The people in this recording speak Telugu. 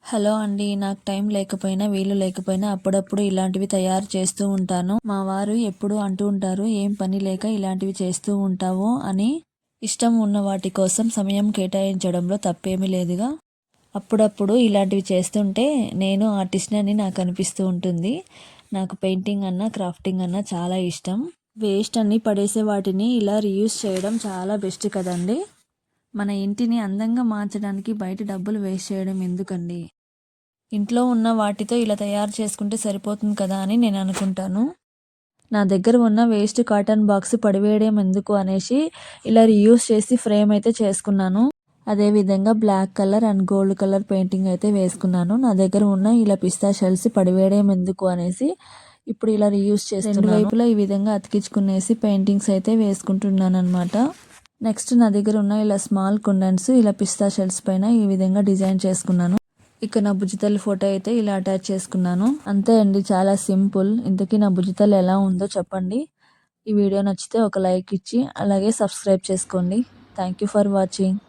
హలో అండి. నాకు టైం లేకపోయినా, వీలు లేకపోయినా అప్పుడప్పుడు ఇలాంటివి తయారు చేస్తూ ఉంటాను. మా వారు ఎప్పుడూ అంటూ ఉంటారు, "ఏం పని లేక ఇలాంటివి చేస్తూ ఉంటావు" అని. ఇష్టం ఉన్న వాటి కోసం సమయం కేటాయించడంలో తప్పేమీ లేదుగా. అప్పుడప్పుడు ఇలాంటివి చేస్తుంటే నేను ఆర్టిస్ట్‌ని అని నాకు అనిపిస్తూ ఉంటుంది. నాకు పెయింటింగ్ అన్నా, క్రాఫ్టింగ్ అన్నా చాలా ఇష్టం. వేస్ట్ అన్నీ పడేసే వాటిని ఇలా రీయూజ్ చేయడం చాలా బెస్ట్ కదండీ. మన ఇంటిని అందంగా మార్చడానికి బయట డబ్బులు వేస్ట్ చేయడం ఎందుకండి. ఇంట్లో ఉన్న వాటితో ఇలా తయారు చేసుకుంటే సరిపోతుంది కదా అని నేను అనుకుంటాను. నా దగ్గర ఉన్న వేస్ట్ కాటన్ బాక్స్ పడివేయడం ఎందుకు అనేసి ఇలా రీయూజ్ చేసి ఫ్రేమ్ అయితే చేసుకున్నాను. అదేవిధంగా black colour and gold colour painting అయితే వేసుకున్నాను. నా దగ్గర ఉన్న ఇలా పిస్తా షెల్స్ పడివేయడం ఎందుకు అనేసి ఇప్పుడు ఇలా రీయూజ్ చేస్తున్నాను. రెండు వైపులా ఈ విధంగా అతికించుకునేసి పెయింటింగ్స్ అయితే వేసుకుంటున్నాను అనమాట. నెక్స్ట్ నా దగ్గర ఉన్న ఇలా స్మాల్ కుండన్స్ ఇలా పిస్తా షెల్స్ పైన ఈ విధంగా డిజైన్ చేసుకున్నాను. ఇక నా బుజ్జితల్లి ఫోటో అయితే ఇలా అటాచ్ చేసుకున్నాను. అంతే అండి, చాలా సింపుల్. ఇంతకీ నా బుజ్జితల్లి ఎలా ఉందో చెప్పండి. ఈ వీడియో నచ్చితే ఒక లైక్ ఇచ్చి అలాగే సబ్స్క్రైబ్ చేసుకోండి. Thank you for watching.